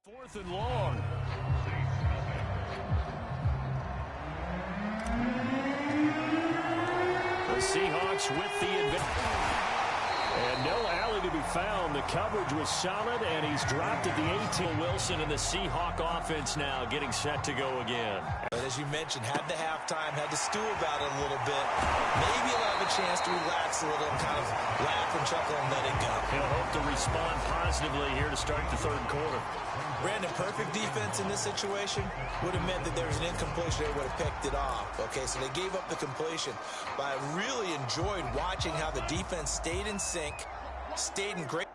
4th and long. The Seahawks with the advantage. And no alley to be found. The coverage was solid, and he's dropped at the 18. Wilson and the Seahawk offense now getting set to go again. But as you mentioned, had the halftime, had to stew about it a little bit. Maybe he'll have a chance to relax a little and kind of laugh and chuckle and let it go. He'll hope to respond positively here to start the third quarter. Brandon, perfect defense in this situation would have meant that there was an incompletion. They would have picked it off. Okay, so they gave up the completion. But I really enjoyed watching how the defense stayed in sync, stayed in great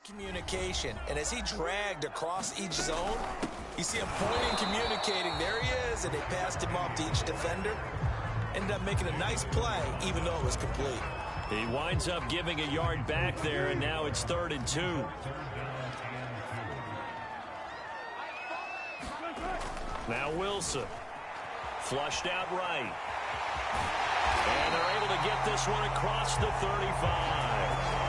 communication. And as he dragged across each zone, you see him pointing, communicating. There he is, and they passed him off to each defender. Ended up making a nice play, even though it was complete. He winds up giving a yard back there, and now it's 3rd and 2. Now Wilson. Flushed out right. And they're able to get this one across the 35.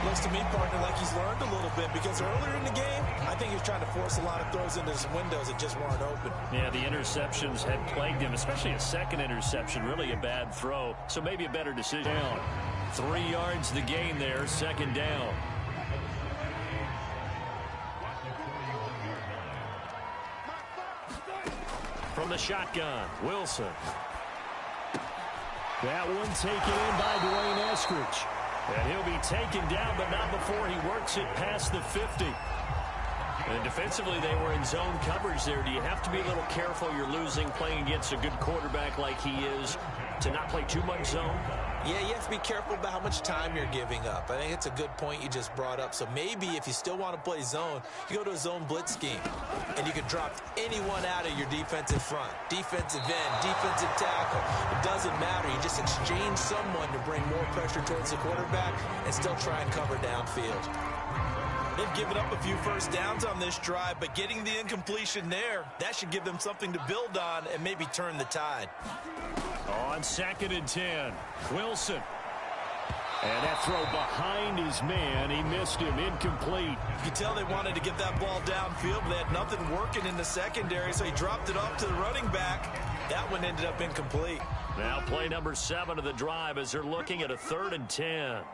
Looks to me, partner, like he's learned a little bit, because earlier in the game, I think he was trying to force a lot of throws into some windows that just weren't open. Yeah, the interceptions had plagued him, especially a second interception, really a bad throw. So maybe a better decision. 3 yards the gain there, 2nd down. From the shotgun, Wilson. That one taken in by Dwayne Eskridge. And he'll be taken down, but not before he works it past the 50. And defensively, they were in zone coverage there. Do you have to be a little careful? You're losing, playing against a good quarterback like he is, to not play too much zone? Yeah, you have to be careful about how much time you're giving up. I think it's a good point you just brought up. So maybe if you still want to play zone, you go to a zone blitz scheme. And you can drop anyone out of your defensive front. Defensive end, defensive tackle. It doesn't matter. You just exchange someone to bring more pressure towards the quarterback and still try and cover downfield. They've given up a few first downs on this drive, but getting the incompletion there, that should give them something to build on and maybe turn the tide. On 2nd and 10, Wilson. And that throw behind his man. He missed him. Incomplete. You can tell they wanted to get that ball downfield, but they had nothing working in the secondary, so he dropped it off to the running back. That one ended up incomplete. Now play number 7 of the drive as they're looking at a 3rd and 10.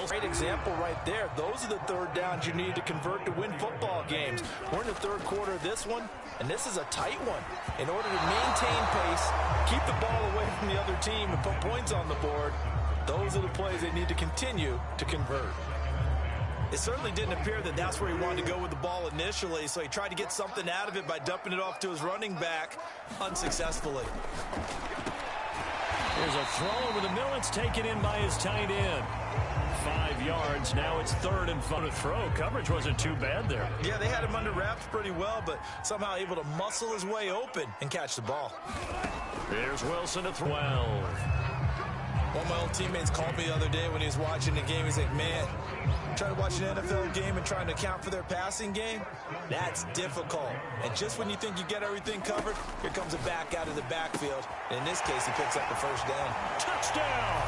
Great example right there. Those are the third downs you need to convert to win football games. We're in the third quarter of this one, and this is a tight one. In order to maintain pace, keep the ball away from the other team, and put points on the board, those are the plays they need to continue to convert. It certainly didn't appear that that's where he wanted to go with the ball initially, so he tried to get something out of it by dumping it off to his running back unsuccessfully. There's a throw over the middle. It's taken in by his tight end. 5 yards. Now it's 3rd and 5 to throw. Coverage wasn't too bad there. Yeah, they had him under wraps pretty well, but somehow able to muscle his way open and catch the ball. There's Wilson at 12. One of my old teammates called me the other day when he was watching the game. He's like, man, trying to watch an NFL game and trying to account for their passing game, that's difficult. And just when you think you get everything covered, here comes a back out of the backfield. In this case, he picks up the first down. Touchdown!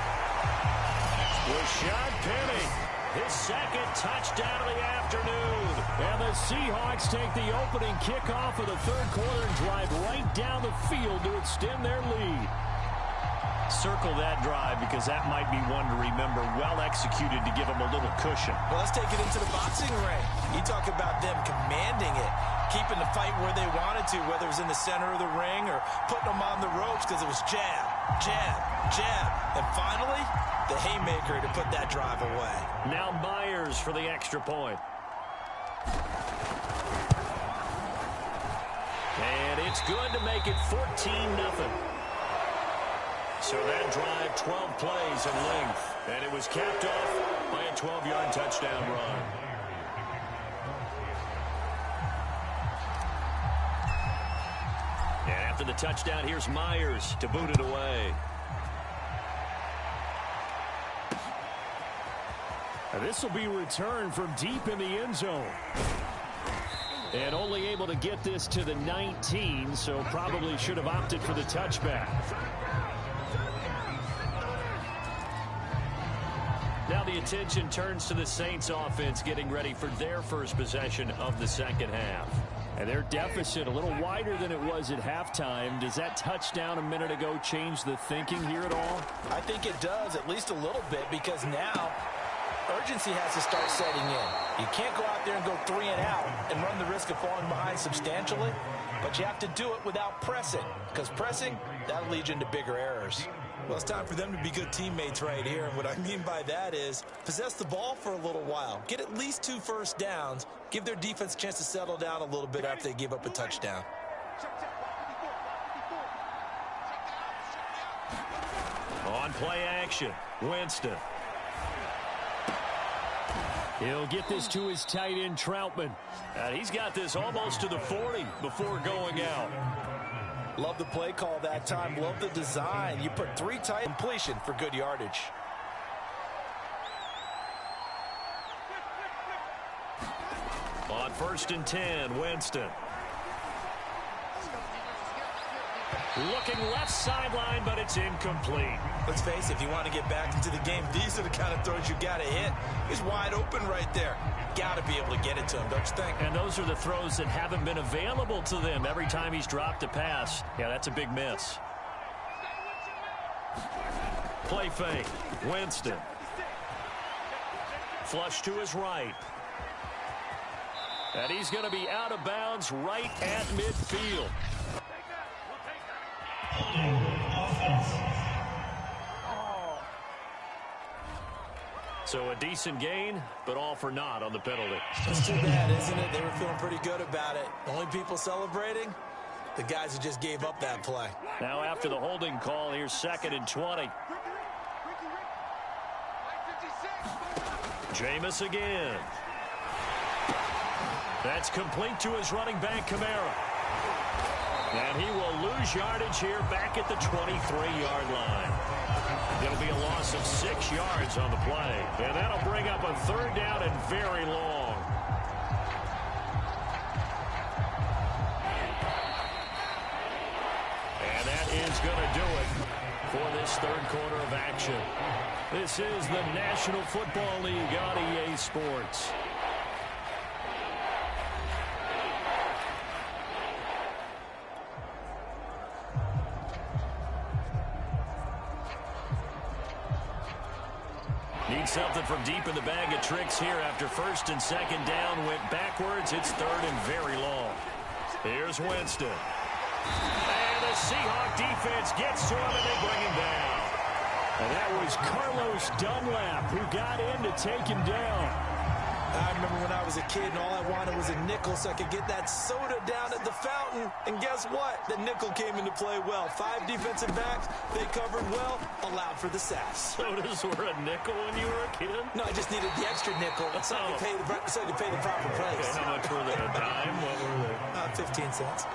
Rashad Penny, his 2nd touchdown of the afternoon. And the Seahawks take the opening kickoff of the 3rd quarter and drive right down the field to extend their lead. Circle that drive because that might be one to remember. Well executed to give them a little cushion. Well, let's take it into the boxing ring. You talk about them commanding it, keeping the fight where they wanted to, whether it was in the center of the ring or putting them on the ropes because it was jab, jab, jab. And finally, the haymaker to put that drive away. Now Myers for the extra point. And it's good to make it 14-0. So that drive, 12 plays in length. And it was capped off by a 12-yard touchdown run. And after the touchdown, here's Myers to boot it away. This will be returned from deep in the end zone. And only able to get this to the 19, so probably should have opted for the touchback. Now the attention turns to the Saints offense getting ready for their first possession of the second half. And their deficit a little wider than it was at halftime. Does that touchdown a minute ago change the thinking here at all? I think it does, at least a little bit, because now urgency has to start setting in. You can't go out there and go 3 and out and run the risk of falling behind substantially, but you have to do it without pressing, because pressing, that'll lead you into bigger errors. Well, it's time for them to be good teammates right here, and what I mean by that is possess the ball for a little while, get at least 2 first downs, give their defense a chance to settle down a little bit after they give up a touchdown. On play action, Winston. He'll get this to his tight end, Troutman. And he's got this almost to the 40 before going out. Love the play call that time. Love the design. You put 3 tight completion for good yardage. On 1st and 10, Winston. Looking left sideline, but it's incomplete. Let's face it, if you want to get back into the game, these are the kind of throws you got to hit. He's wide open right there. Got to be able to get it to him, don't you think? And those are the throws that haven't been available to them every time he's dropped a pass. Yeah, that's a big miss. Play fake. Winston. Flush to his right. And he's going to be out of bounds right at midfield. So a decent gain, but all for naught on the penalty. It's too bad, isn't it? They were feeling pretty good about it. The only people celebrating, the guys who just gave up that play. Now after the holding call, here's 2nd and 20. Jameis again. That's complete to his running back, Kamara. And he will lose yardage here back at the 23-yard line. It'll be a loss of 6 yards on the play. And that'll bring up a 3rd down and very long. And that is going to do it for this 3rd quarter of action. This is the National Football League on EA Sports. Needs something from deep in the bag of tricks here after 1st and 2nd down. Went backwards. It's 3rd and very long. Here's Winston. And the Seahawk defense gets to him and they bring him down. And that was Carlos Dunlap who got in to take him down. I remember when I was a kid and all I wanted was a nickel so I could get that soda down at the fountain. And guess what? The nickel came into play well. 5 defensive backs, they covered well, allowed for the sacks. Sodas were a nickel when you were a kid? No, I just needed the extra nickel so I could pay the proper price. Okay, how much were they? A dime? What were they? 15 cents.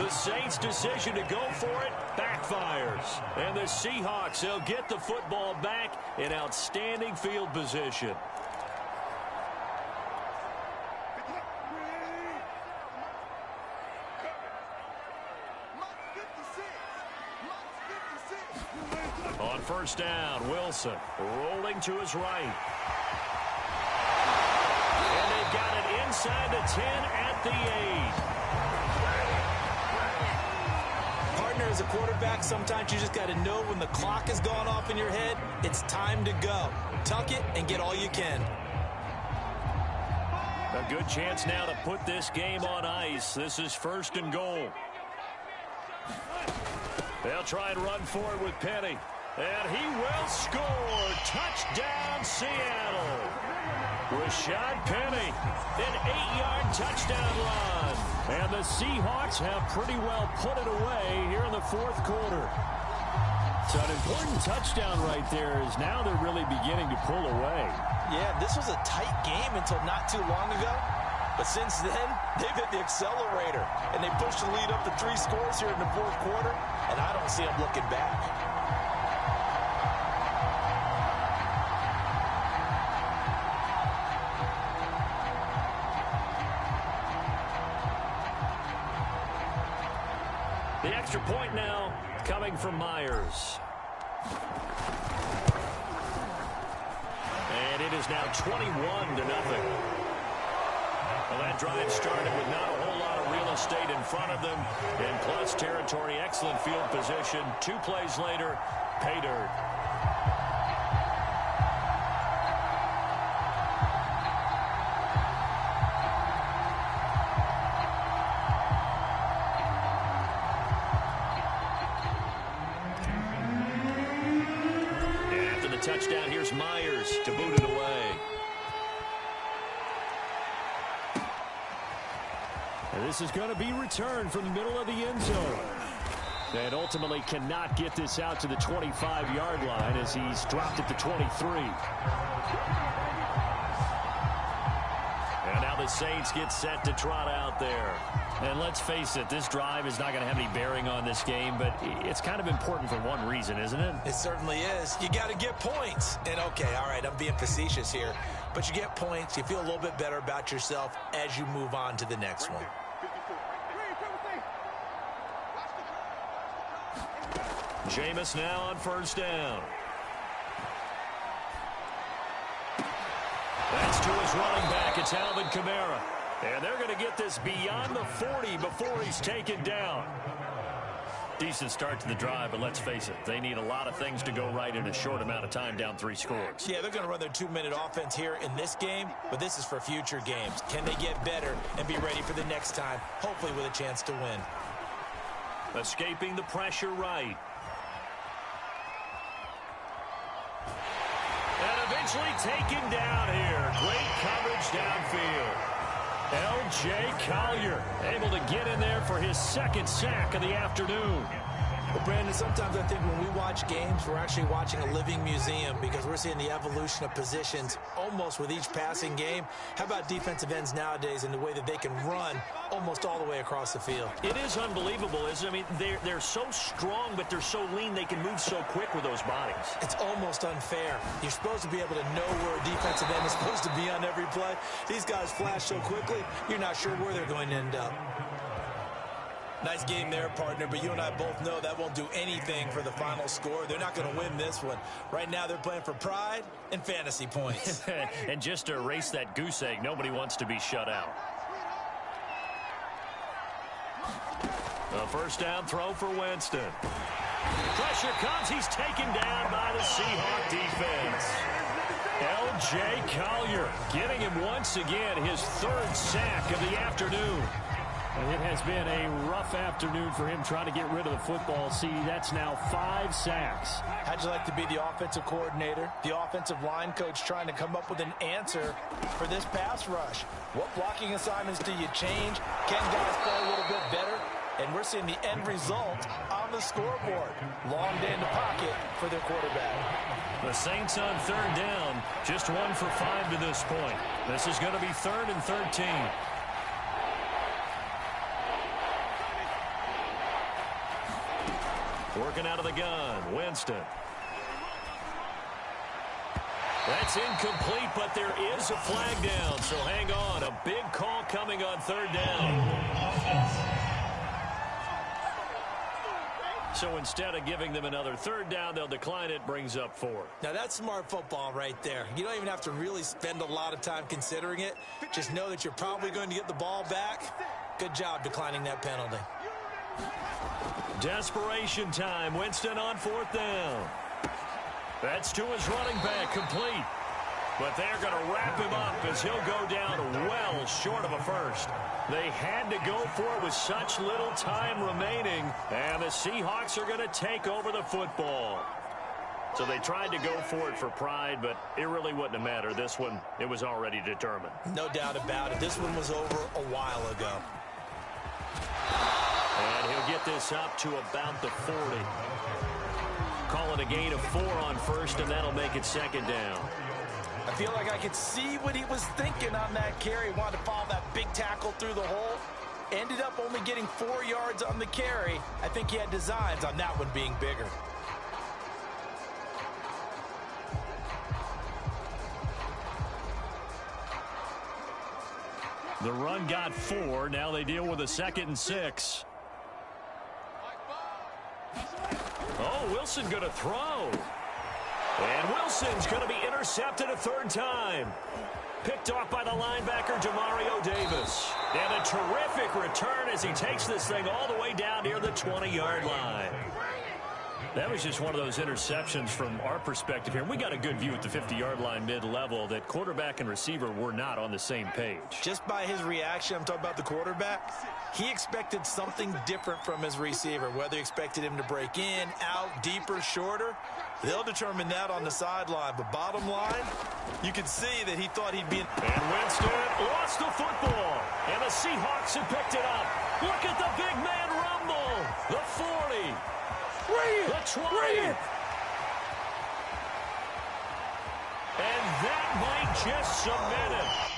The Saints' decision to go for it backfires. And the Seahawks, they'll get the football back in outstanding field position. On 1st down, Wilson rolling to his right. And they've got it inside the 10 at the 8. Partner, as a quarterback, sometimes you just got to know when the clock has gone off in your head, it's time to go. Tuck it and get all you can. A good chance now to put this game on ice. This is 1st and goal. They'll try and run for it with Penny. And he will score. Touchdown, Seattle. Rashad Penny, an 8-yard touchdown run. And the Seahawks have pretty well put it away here in the 4th quarter. So an important touchdown right there is now they're really beginning to pull away. Yeah, this was a tight game until not too long ago. But since then, they've hit the accelerator. And they pushed the lead up to 3 scores here in the 4th quarter. And I don't see them looking back. extra point now coming from Myers. And it is now 21-0. Well, that drive started with not a whole lot of real estate in front of them. In clutch territory, excellent field position. 2 plays later, pay dirt. After the touchdown, here's Myers to boot it away. And this is going to be returned from the middle of the end zone. And ultimately cannot get this out to the 25-yard line as he's dropped at the 23. And now the Saints get set to trot out there. And let's face it, this drive is not going to have any bearing on this game, but it's kind of important for one reason, isn't it? It certainly is. You got to get points. And, okay, all right, I'm being facetious here. But you get points, you feel a little bit better about yourself as you move on to the next one. Jameis now on first down. That's to his running back. It's Alvin Kamara. And they're going to get this beyond the 40 before he's taken down. Decent start to the drive, but let's face it, they need a lot of things to go right in a short amount of time down 3 scores. Yeah, they're going to run their 2-minute offense here in this game, but this is for future games. Can they get better and be ready for the next time, hopefully with a chance to win? Escaping the pressure right. And eventually taken down here. Great coverage downfield. L.J. Collier able to get in there for his 2nd sack of the afternoon. Well, Brandon, sometimes I think when we watch games, we're actually watching a living museum because we're seeing the evolution of positions almost with each passing game. How about defensive ends nowadays and the way that they can run almost all the way across the field? It is unbelievable, isn't it? I mean, they're so strong, but they're so lean they can move so quick with those bodies. It's almost unfair. You're supposed to be able to know where a defensive end is supposed to be on every play. These guys flash so quickly, you're not sure where they're going to end up. Nice game there, partner, but you and I both know that won't do anything for the final score. They're not going to win this one. Right now, they're playing for pride and fantasy points. And just to erase that goose egg, nobody wants to be shut out. A first down throw for Winston. Pressure comes. He's taken down by the Seahawk defense. L.J. Collier getting him once again his 3rd sack of the afternoon. And it has been a rough afternoon for him trying to get rid of the football. See, that's now 5 sacks. How'd you like to be the offensive coordinator, the offensive line coach trying to come up with an answer for this pass rush? What blocking assignments do you change? Can guys play a little bit better? And we're seeing the end result on the scoreboard. Long day in the pocket for their quarterback. The Saints on 3rd down, just 1 for 5 to this point. This is going to be 3rd and 13. Working out of the gun, Winston. That's incomplete, but there is a flag down, so hang on. A big call coming on 3rd down. So instead of giving them another 3rd down, they'll decline it, brings up 4. Now that's smart football right there. You don't even have to really spend a lot of time considering it. Just know that you're probably going to get the ball back. Good job declining that penalty. Desperation time. Winston on 4th down. That's to his running back, complete. But they're going to wrap him up as he'll go down well short of a first. They had to go for it with such little time remaining, and the Seahawks are going to take over the football. So they tried to go for it for pride, but it really wouldn't have mattered. This one, it was already determined. No doubt about it. This one was over a while ago. And he'll get this up to about the 40. Calling a gain of 4 on 1st, and that'll make it 2nd down. I feel like I could see what he was thinking on that carry. He wanted to follow that big tackle through the hole. Ended up only getting 4 yards on the carry. I think he had designs on that one being bigger. The run got 4. Now they deal with a 2nd and 6. Wilson going to throw. And Wilson's going to be intercepted a third time. Picked off by the linebacker, Demario Davis. And a terrific return as he takes this thing all the way down near the 20-yard line. That was just one of those interceptions from our perspective here. We got a good view at the 50-yard line mid-level that quarterback and receiver were not on the same page. Just by his reaction, I'm talking about the quarterback, he expected something different from his receiver, whether he expected him to break in, out, deeper, shorter. They'll determine that on the sideline. But bottom line, you can see that he thought he'd be in. And Winston lost the football. And the Seahawks have picked it up. Look at the big man rumble. The 40. The 20. And that might just cement it.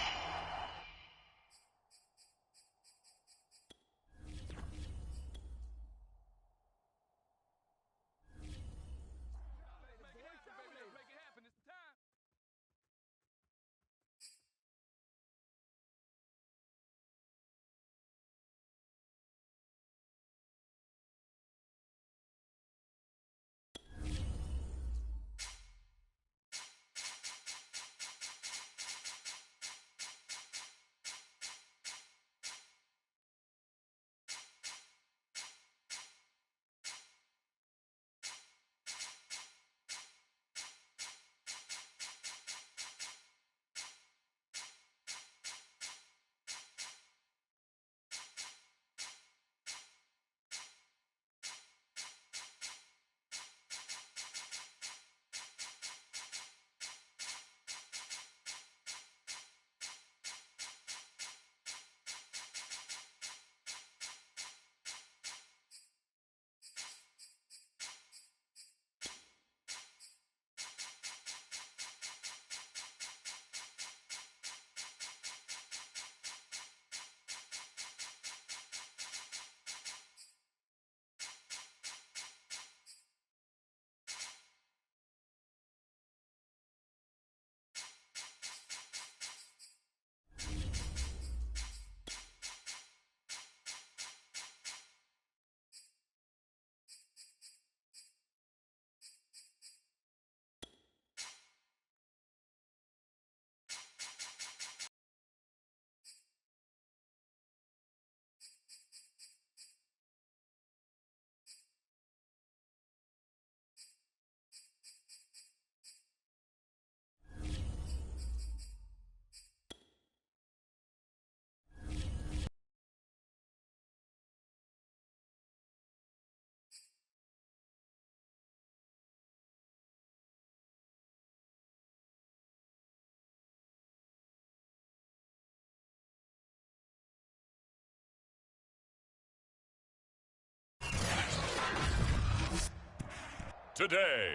Today,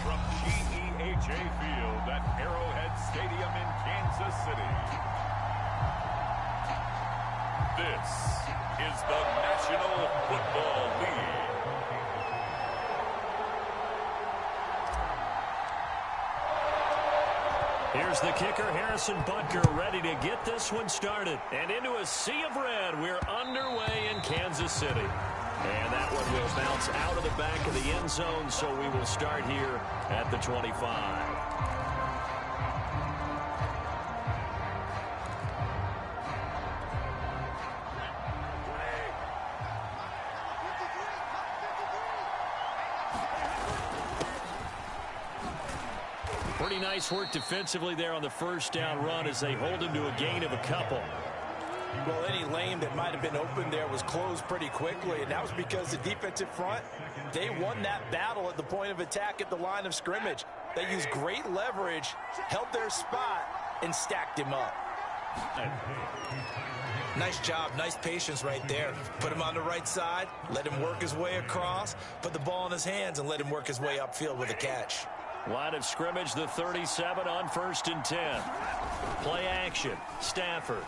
from GEHA Field at Arrowhead Stadium in Kansas City, this is the National Football League. Here's the kicker, Harrison Butker, ready to get this one started. And into a sea of red, we're underway in Kansas City. And that one will bounce out of the back of the end zone, so we will start here at the 25. Pretty nice work defensively there on the first down run as they hold him to a gain of a couple. Well, any lane that might have been open there was closed pretty quickly, and that was because the defensive front, they won that battle at the point of attack at the line of scrimmage. They used great leverage, held their spot, and stacked him up. Nice job, nice patience right there. Put him on the right side, let him work his way across, put the ball in his hands, and let him work his way upfield with a catch. Line of scrimmage, the 37 on 1st and 10. Play action, Stafford.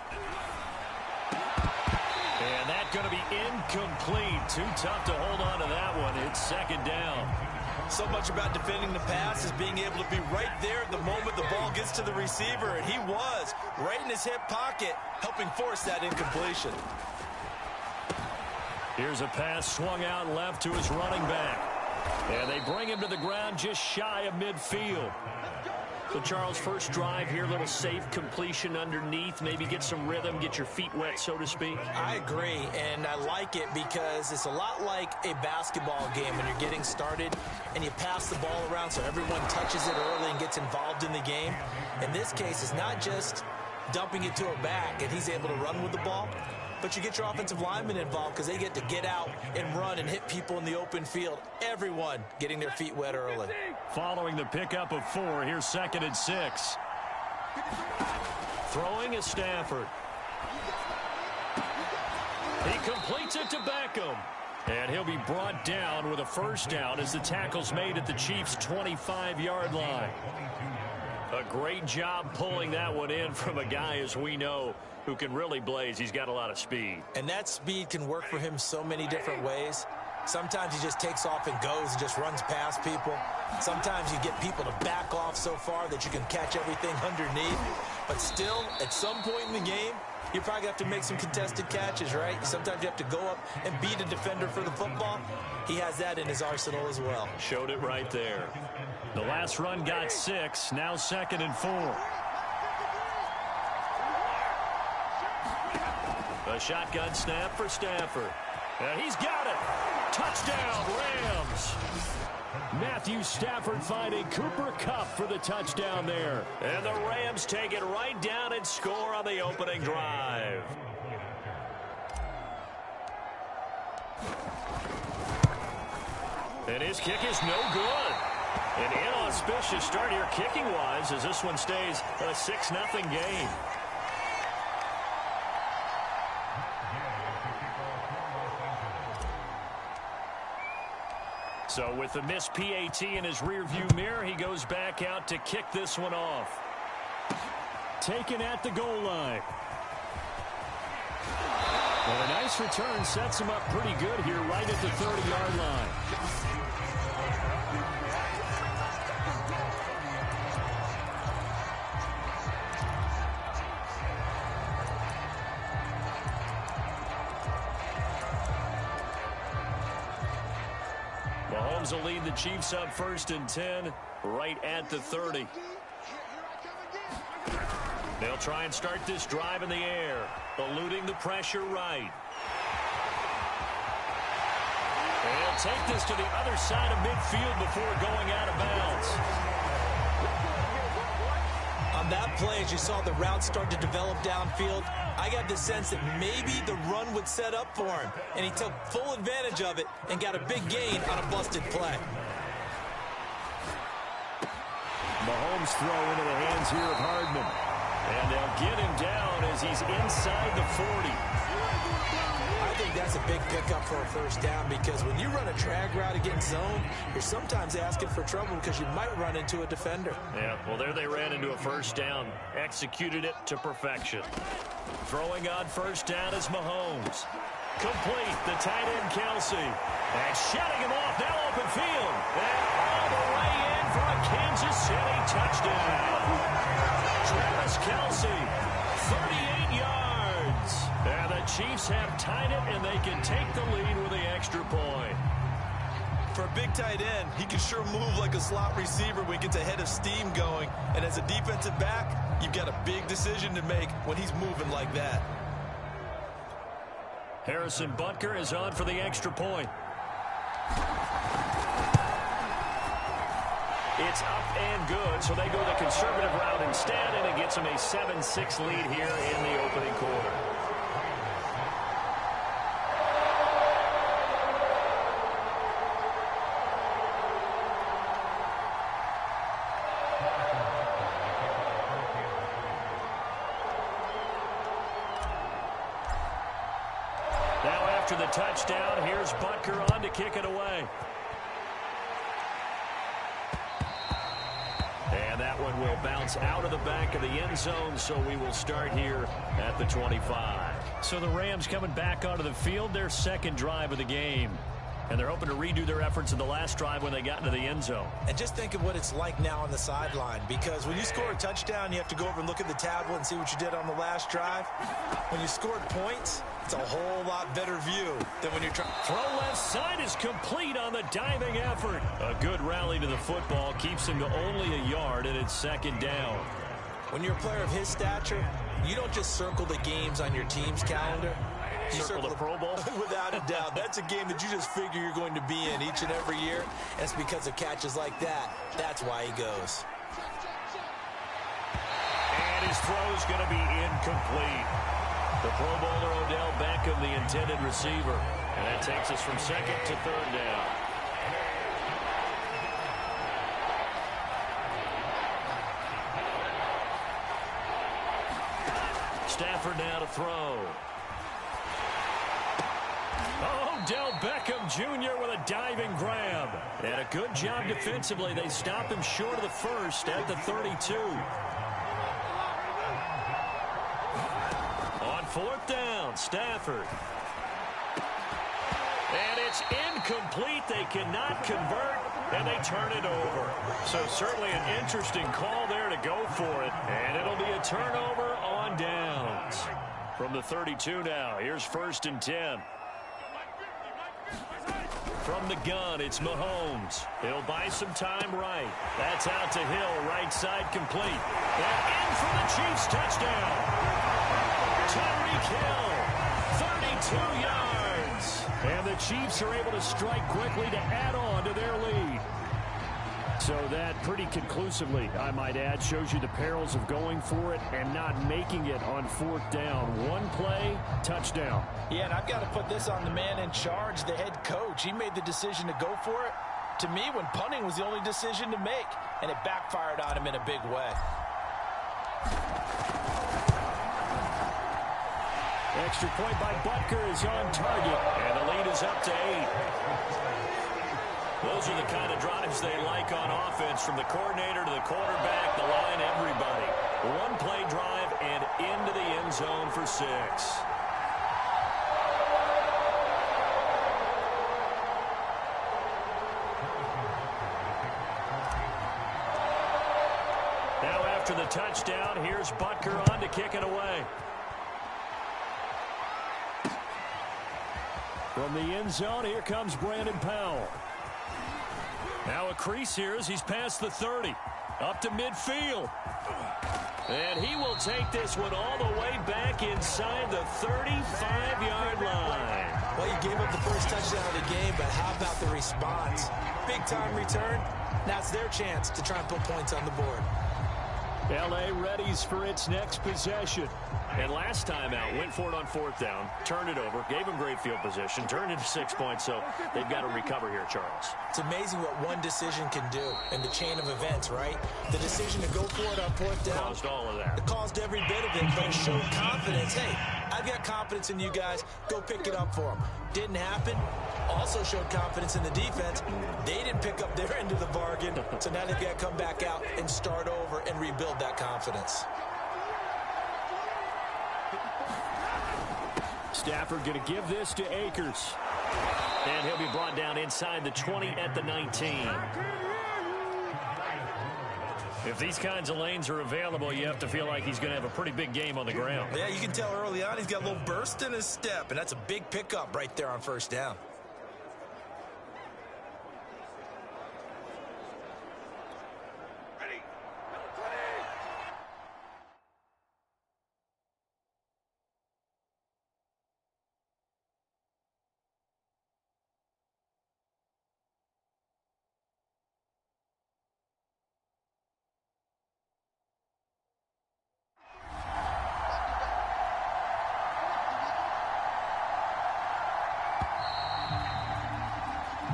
And that's going to be incomplete. Too tough to hold on to that one. It's second down. So much about defending the pass is being able to be right there at the moment the ball gets to the receiver. And he was right in his hip pocket, helping force that incompletion. Here's a pass swung out left to his running back. And they bring him to the ground just shy of midfield. So, Charles, first drive here, little safe completion underneath. Maybe get some rhythm, get your feet wet, so to speak. I agree, and I like it because it's a lot like a basketball game when you're getting started and you pass the ball around so everyone touches it early and gets involved in the game. In this case, it's not just dumping it to a back and he's able to run with the ball, but you get your offensive linemen involved because they get to get out and run and hit people in the open field. Everyone getting their feet wet early. Following the pickup of 4, here's 2nd and 6. Throwing is Stafford. He completes it to Beckham. And he'll be brought down with a first down as the tackle's made at the Chiefs' 25-yard line. A great job pulling that one in from a guy, as we know, who can really blaze. He's got a lot of speed. And that speed can work for him so many different ways. Sometimes he just takes off and goes and just runs past people. Sometimes you get people to back off so far that you can catch everything underneath. But still, at some point in the game, you probably have to make some contested catches, right? Sometimes you have to go up and beat a defender for the football. He has that in his arsenal as well. Showed it right there. The last run got 6, now 2nd and 4. A shotgun snap for Stafford. And he's got it. Touchdown, Rams. Matthew Stafford finding Cooper Kupp for the touchdown there. And the Rams take it right down and score on the opening drive. And his kick is no good. An inauspicious start here kicking-wise as this one stays a 6-0 game. So with the missed PAT in his rearview mirror, he goes back out to kick this one off. Taken at the goal line. Well, a nice return sets him up pretty good here right at the 30-yard line. Mahomes will lead the Chiefs up 1st and 10 right at the 30. They'll try and start this drive in the air, eluding the pressure right. They'll take this to the other side of midfield before going out of bounds. On that play, as you saw the route start to develop downfield, I got the sense that maybe the run would set up for him, and he took full advantage of it and got a big gain on a busted play. Mahomes throw into the hands here of Hardman. And they'll get him down as he's inside the 40. I think that's a big pickup for a first down because when you run a drag route against zone, you're sometimes asking for trouble because you might run into a defender. Yeah, well, there they ran into a first down. Executed it to perfection. Throwing on first down is Mahomes. Complete, the tight end Kelsey. And shutting him off, now open field. And all the way in for a Kansas City touchdown. Travis Kelsey, 38 yards. And the Chiefs have tied it, and they can take the lead with the extra point. For a big tight end, he can sure move like a slot receiver when he gets a head of steam going. And as a defensive back, you've got a big decision to make when he's moving like that. Harrison Butker is on for the extra point. It's up and good, so they go the conservative route instead, and it gets them a 7-6 lead here in the opening quarter. Now after the touchdown, here's Butker on to kick it away. And that one will bounce out of the back of the end zone, so we will start here at the 25. So the Rams coming back onto the field, their second drive of the game. And they're hoping to redo their efforts in the last drive when they got into the end zone. And just think of what it's like now on the sideline, because when you score a touchdown, you have to go over and look at the tablet and see what you did on the last drive. When you scored points, It's a whole lot better view than when you're trying. Throw left side is complete on the diving effort. A good rally to the football keeps him to only a yard, and it's second down. When you're a player of his stature, you don't just circle the games on your team's calendar. You circle the Pro Bowl? Without a doubt. That's a game that you just figure you're going to be in each and every year. And it's because of catches like that. That's why he goes. And his throw is going to be incomplete. The Pro Bowler Odell Beckham, the intended receiver. And that takes us from second to third down. Stafford now to throw. Odell Beckham Jr. with a diving grab. And a good job defensively. They stop him short of the first at the 32. On fourth down, Stafford. And it's incomplete. They cannot convert, and they turn it over. So certainly an interesting call there to go for it. And it'll be a turnover on downs. From the 32 now, here's first and 10. From the gun, it's Mahomes. He'll buy some time right. That's out to Hill, right side complete. And in for the Chiefs touchdown. Tyreek Hill, 32 yards. And the Chiefs are able to strike quickly to add on to their lead. So that pretty conclusively, I might add, shows you the perils of going for it and not making it on fourth down. One play, touchdown. Yeah, and I've got to put this on the man in charge, the head coach. He made the decision to go for it. To me, when punting was the only decision to make, and it backfired on him in a big way. Extra point by Butker is on target, and the lead is up to 8. Those are the kind of drives they like on offense, from the coordinator to the quarterback, the line, everybody. One play drive and into the end zone for 6. Now after the touchdown, here's Butker on to kick it away. From the end zone, here comes Brandon Powell. Now a crease here as he's past the 30. Up to midfield. And he will take this one all the way back inside the 35-yard line. Well, you gave up the first touchdown of the game, but how about the response? Big-time return. Now it's their chance to try and put points on the board. L.A. readies for its next possession. And last time out, went for it on fourth down, turned it over, gave him great field position, turned into 6 points, so they've got to recover here, Charles. It's amazing what one decision can do in the chain of events, right? The decision to go for it on fourth down caused all of that. It caused every bit of it, but it showed confidence. Hey, I've got confidence in you guys. Go pick it up for them. Didn't happen. Also showed confidence in the defense. They didn't pick up their end of the bargain, so now they've got to come back out and start over and rebuild that confidence. Stafford going to give this to Akers. And he'll be brought down inside the 20 at the 19. If these kinds of lanes are available, you have to feel like he's going to have a pretty big game on the ground. Yeah, you can tell early on he's got a little burst in his step, and that's a big pickup right there on first down.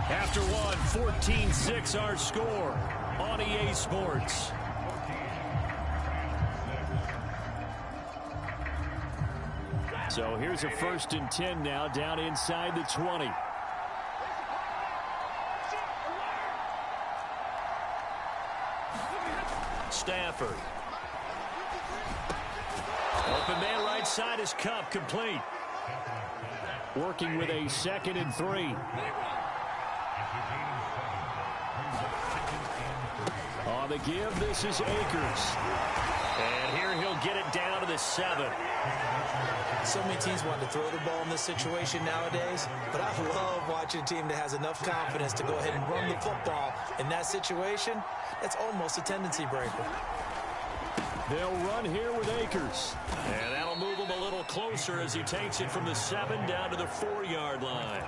After one, 14-6 our score on EA Sports. So here's a first and 10 now, down inside the 20. Stafford. Open man right side is Cup, complete. Working with a 2nd and 3. On the give, this is Akers. And here he'll get it down to the 7. So many teams want to throw the ball in this situation nowadays, but I love watching a team that has enough confidence to go ahead and run the football. In that situation, that's almost a tendency breaker. They'll run here with Akers. And that'll move him a little closer as he takes it from the 7 down to the 4-yard line.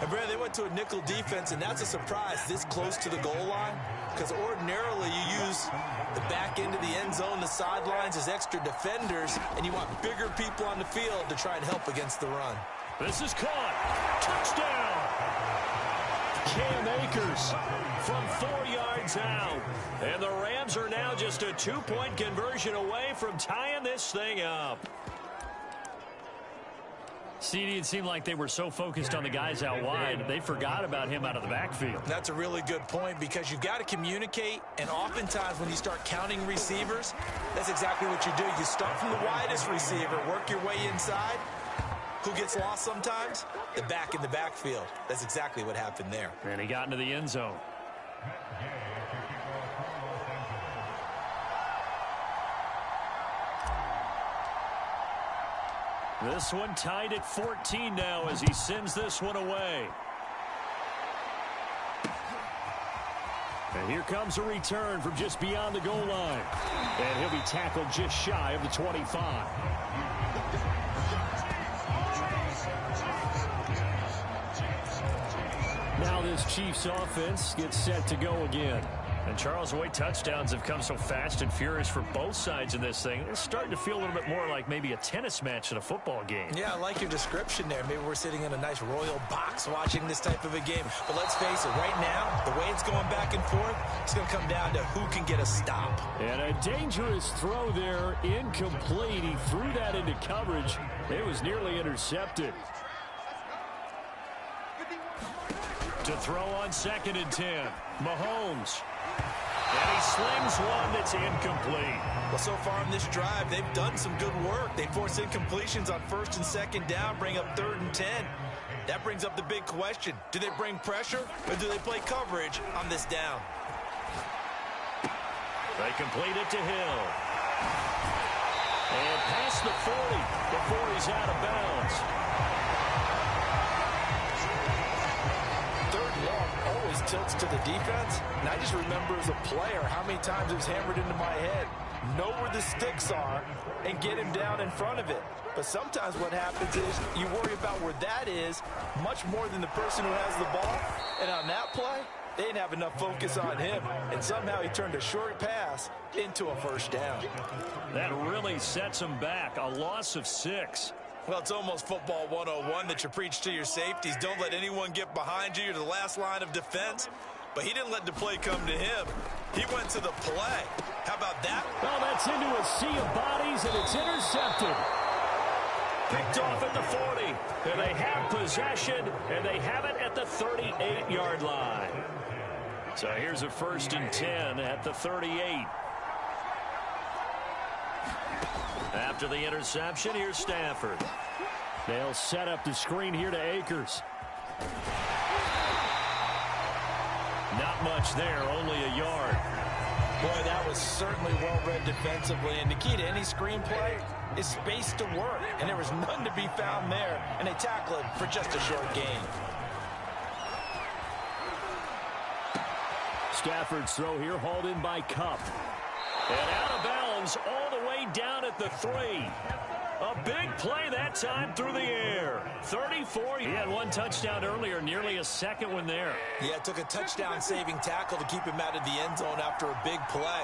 And Brad, they went to a nickel defense, and that's a surprise this close to the goal line, because ordinarily you use the back end of the end zone, the sidelines as extra defenders, and you want bigger people on the field to try and help against the run. This is caught. Touchdown! Cam Akers from 4 yards out. And the Rams are now just a 2-point conversion away from tying this thing up. CD, it seemed like they were so focused on the guys out wide, they forgot about him out of the backfield. That's a really good point, because you've got to communicate, and oftentimes when you start counting receivers, that's exactly what you do. You start from the widest receiver, work your way inside. Who gets lost sometimes? The back in the backfield. That's exactly what happened there. And he got into the end zone. This one tied at 14 now as he sends this one away. And here comes a return from just beyond the goal line. And he'll be tackled just shy of the 25. Now this Chiefs offense gets set to go again. And Charles, the way touchdowns have come so fast and furious for both sides in this thing, it's starting to feel a little bit more like maybe a tennis match in a football game. Yeah, I like your description there. Maybe we're sitting in a nice royal box watching this type of a game. But let's face it, right now, the way it's going back and forth, it's going to come down to who can get a stop. And a dangerous throw there, incomplete. He threw that into coverage. It was nearly intercepted. To throw on 2nd and 10, Mahomes. And he slings one that's incomplete. Well, so far in this drive, they've done some good work. They force incompletions on 1st and 2nd down, bring up 3rd and 10. That brings up the big question. Do they bring pressure, or do they play coverage on this down? They complete it to Hill. And past the 40 before he's out of bounds. Tilts to the defense, and I just remember as a player how many times it was hammered into my head. Know where the sticks are and get him down in front of it. But sometimes what happens is you worry about where that is much more than the person who has the ball. And on that play, they didn't have enough focus on him, and somehow he turned a short pass into a 1st down. That really sets him back. A loss of 6. Well, it's almost football 101 that you preach to your safeties. Don't let anyone get behind you. You're the last line of defense. But he didn't let the play come to him. He went to the play. How about that? Well, that's into a sea of bodies, and it's intercepted. Picked off at the 40. And they have possession, and they have it at the 38-yard line. So here's a 1st and 10 at the 38. After the interception, here's Stafford. They'll set up the screen here to Akers. Not much there, only a yard. Boy, that was certainly well-read defensively, and the key to any screenplay is space to work, and there was none to be found there, and they tackle it for just a short gain. Stafford's throw here hauled in by Kupp. And out of bounds all the way down at the 3. A big play that time through the air. 34. He had one touchdown earlier, nearly a second one there. Yeah, it took a touchdown-saving tackle to keep him out of the end zone after a big play.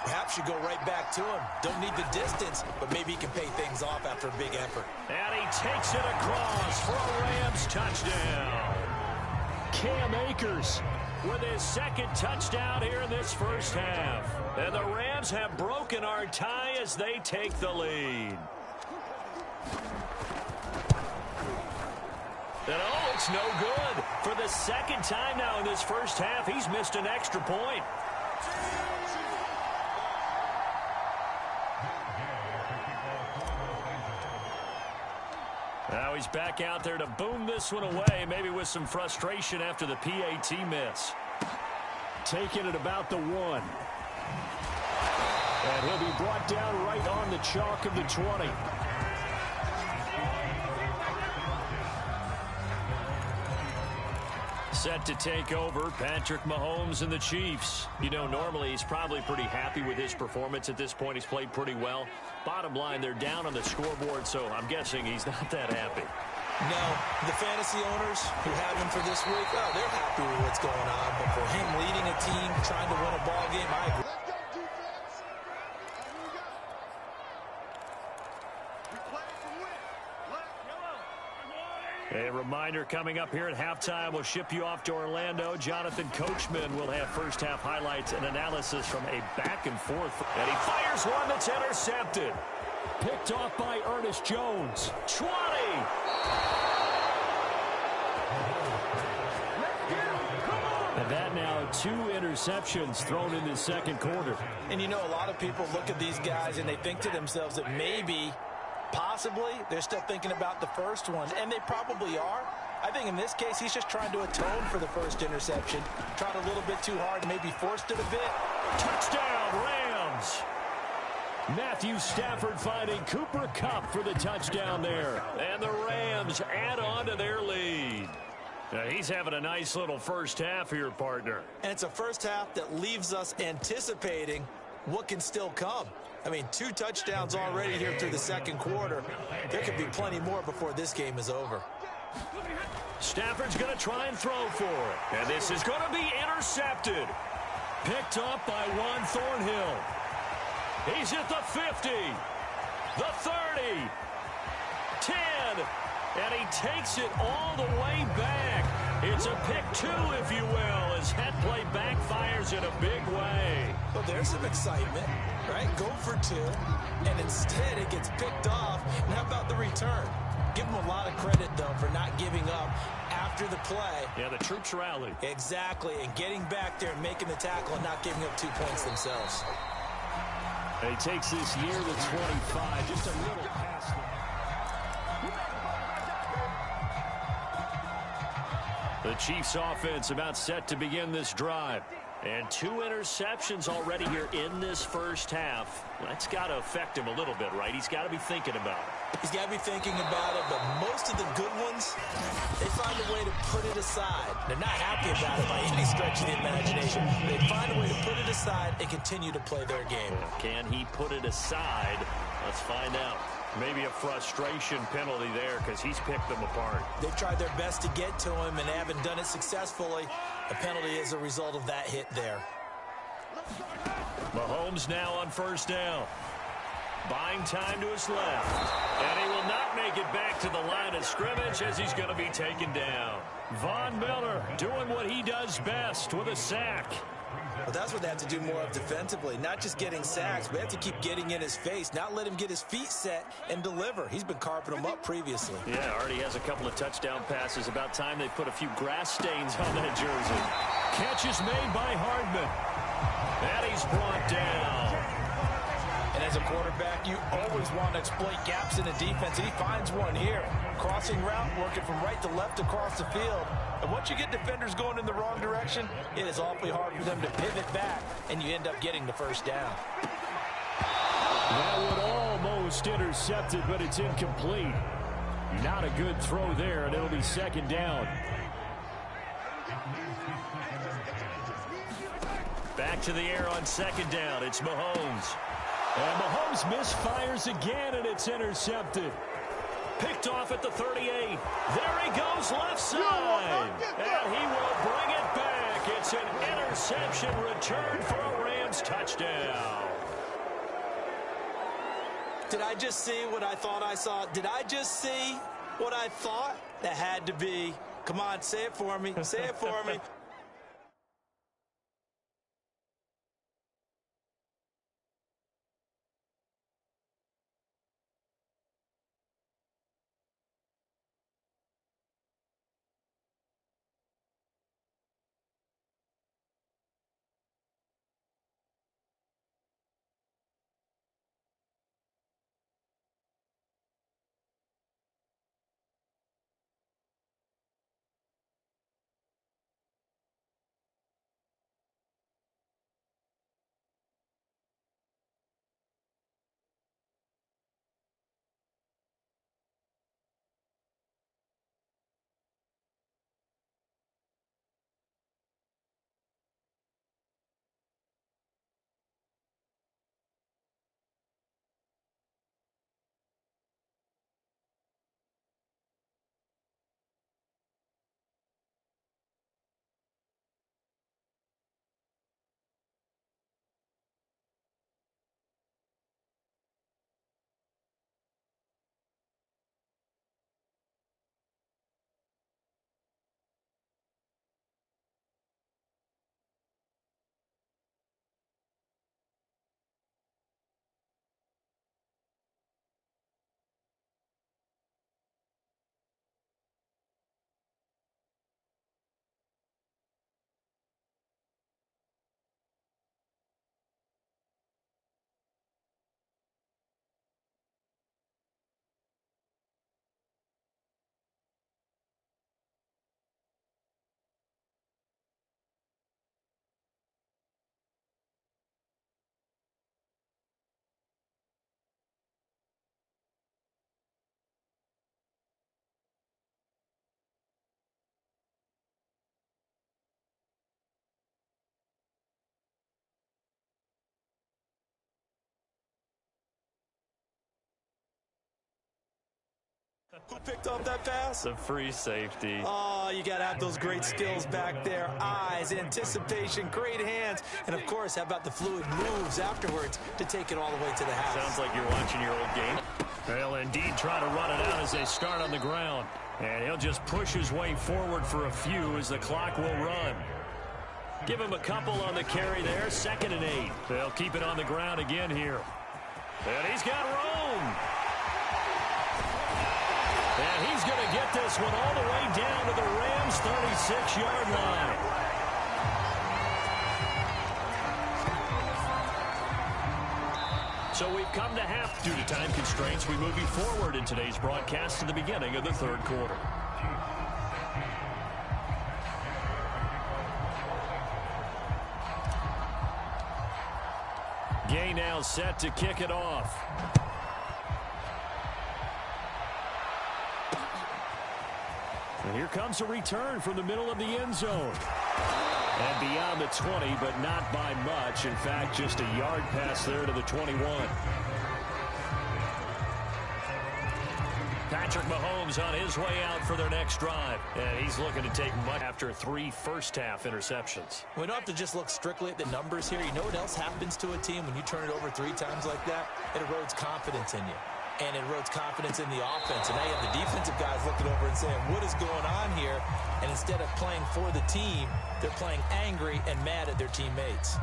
Perhaps you go right back to him. Don't need the distance, but maybe he can pay things off after a big effort. And he takes it across for a Rams touchdown. Cam Akers with his 2nd touchdown here in this 1st half. And the Rams have broken our tie as they take the lead. And oh, it's no good. For the 2nd time now in this 1st half, he's missed an extra point. Now he's back out there to boom this one away, maybe with some frustration after the PAT miss. Taking it about the 1. And he'll be brought down right on the chalk of the 20. Set to take over, Patrick Mahomes and the Chiefs. You know, normally he's probably pretty happy with his performance at this point. He's played pretty well. Bottom line, they're down on the scoreboard, so I'm guessing he's not that happy. No, the fantasy owners who have him for this week, oh, they're happy with what's going on. But for him leading a team, trying to win a ball game, I agree. A reminder coming up here at halftime. We'll ship you off to Orlando. Jonathan Coachman will have first-half highlights and analysis from a back-and-forth. And he fires one that's intercepted. Picked off by Ernest Jones. 20! And that now 2 interceptions thrown in the second quarter. And you know, a lot of people look at these guys and they think to themselves that maybe, possibly, they're still thinking about the first one. And they probably are. I think in this case, he's just trying to atone for the first interception. Tried a little bit too hard, maybe forced it a bit. Touchdown, Rams! Matthew Stafford finding Cooper Kupp for the touchdown there. And the Rams add on to their lead. Now, he's having a nice little first half here, partner. And it's a first half that leaves us anticipating what can still come. I mean, 2 touchdowns already here through the second quarter. There could be plenty more before this game is over. Stafford's going to try and throw for it. And this is going to be intercepted. Picked up by Juan Thornhill. He's at the 50, the 30, 10, and he takes it all the way back. It's a pick 2, if you will, as that play backfires in a big way. Well, there's some excitement, right? Go for 2, and instead it gets picked off. And how about the return? Give him a lot of credit, though, for not giving up after the play. Yeah, the troops rallied. Exactly, and getting back there and making the tackle and not giving up 2 points themselves. He takes this year to 25, just a little past the Chiefs offense about set to begin this drive. And 2 interceptions already here in this first half. That's got to affect him a little bit, right? He's got to be thinking about it. He's got to be thinking about it, but most of the good ones, they find a way to put it aside. They're not happy about it by any stretch of the imagination. They find a way to put it aside and continue to play their game. Can he put it aside? Let's find out. Maybe a frustration penalty there because he's picked them apart. They've tried their best to get to him and they haven't done it successfully. A penalty is a result of that hit there. Mahomes now on first down. Buying time to his left. And he will not make it back to the line of scrimmage as he's going to be taken down. Von Miller doing what he does best with a sack. Well, that's what they have to do more of defensively. Not just getting sacks, but they have to keep getting in his face, not let him get his feet set and deliver. He's been carving them up previously. Yeah, already has a couple of touchdown passes. About time they put a few grass stains on that jersey. Catch is made by Hardman. And he's brought down. And as a quarterback, you always want to exploit gaps in the defense. And he finds one here. Crossing route, working from right to left across the field. And once you get defenders going in the wrong direction, it is awfully hard for them to pivot back, and you end up getting the first down. That would almost intercept it, but it's incomplete. Not a good throw there, and it'll be second down. Back to the air on second down. It's Mahomes. And Mahomes misfires again, and it's intercepted. Picked off at the 38. There he goes left side. And he will bring it back. It's an interception return for a Rams touchdown. Did I just see what I thought I saw? Did I just see what I thought? That had to be. Come on, say it for me. Say it for me. Who picked off that pass? The free safety. Oh, you got to have those great skills back there. Eyes, anticipation, great hands. And, of course, how about the fluid moves afterwards to take it all the way to the house? Sounds like you're watching your old game. They'll indeed try to run it out as they start on the ground. And he'll just push his way forward for a few as the clock will run. Give him a couple on the carry there. 2nd and 8. They'll keep it on the ground again here. And he's got room. And he's going to get this one all the way down to the Rams' 36-yard line. So we've come to half. Due to time constraints, we move you forward in today's broadcast to the beginning of the 3rd quarter. Gay now set to kick it off. And here comes a return from the middle of the end zone. And beyond the 20, but not by much. In fact, just a yard pass there to the 21. Patrick Mahomes on his way out for their next drive. And he's looking to take much after 3 first-half interceptions. We don't have to just look strictly at the numbers here. You know what else happens to a team when you turn it over 3 times like that? It erodes confidence in you. And it erodes confidence in the offense. And now you have the defensive guys looking over and saying, what is going on here? And instead of playing for the team, they're playing angry and mad at their teammates.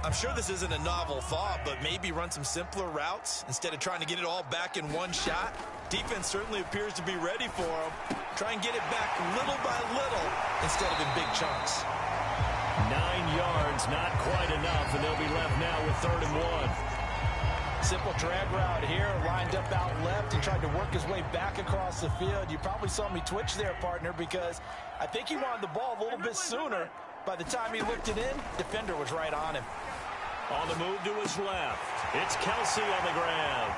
I'm sure this isn't a novel thought, but maybe run some simpler routes instead of trying to get it all back in one shot. Defense certainly appears to be ready for them. Try and get it back little by little instead of in big chunks. 9 yards, not quite enough, and they'll be left now with 3rd and 1. Simple drag route here, lined up out left and tried to work his way back across the field. You probably saw me twitch there, partner, because I think he wanted the ball a little bit sooner. By the time he looked it in, defender was right on him. On the move to his left, it's Kelsey on the ground.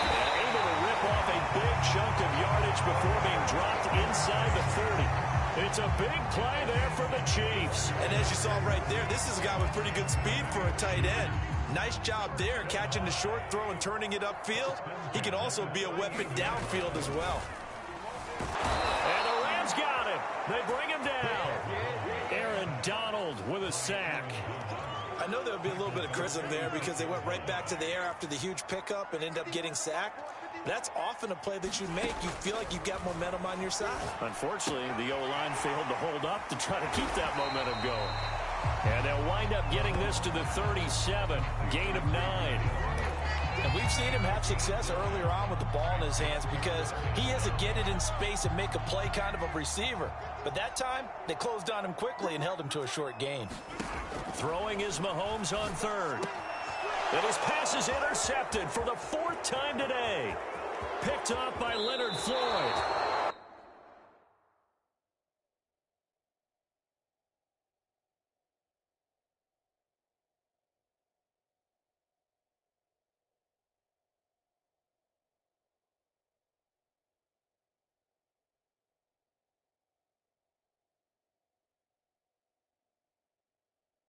And able to rip off a big chunk of yardage before being dropped inside the 30. It's a big play there for the Chiefs. And as you saw right there, this is a guy with pretty good speed for a tight end. Nice job there, catching the short throw and turning it upfield. He can also be a weapon downfield as well. And the Rams got him. They bring him down. Aaron Donald with a sack. I know there would be a little bit of criticism there because they went right back to the air after the huge pickup and ended up getting sacked. That's often a play that you make. You feel like you've got momentum on your side. Unfortunately, the O-line failed to hold up to try to keep that momentum going. And they'll wind up getting this to the 37. Gain of 9. And we've seen him have success earlier on with the ball in his hands because he is a get it in space and make a play kind of a receiver. But that time, they closed on him quickly and held him to a short gain. Throwing is Mahomes on 3rd. And his pass is intercepted for the 4th time today. Picked off by Leonard Floyd.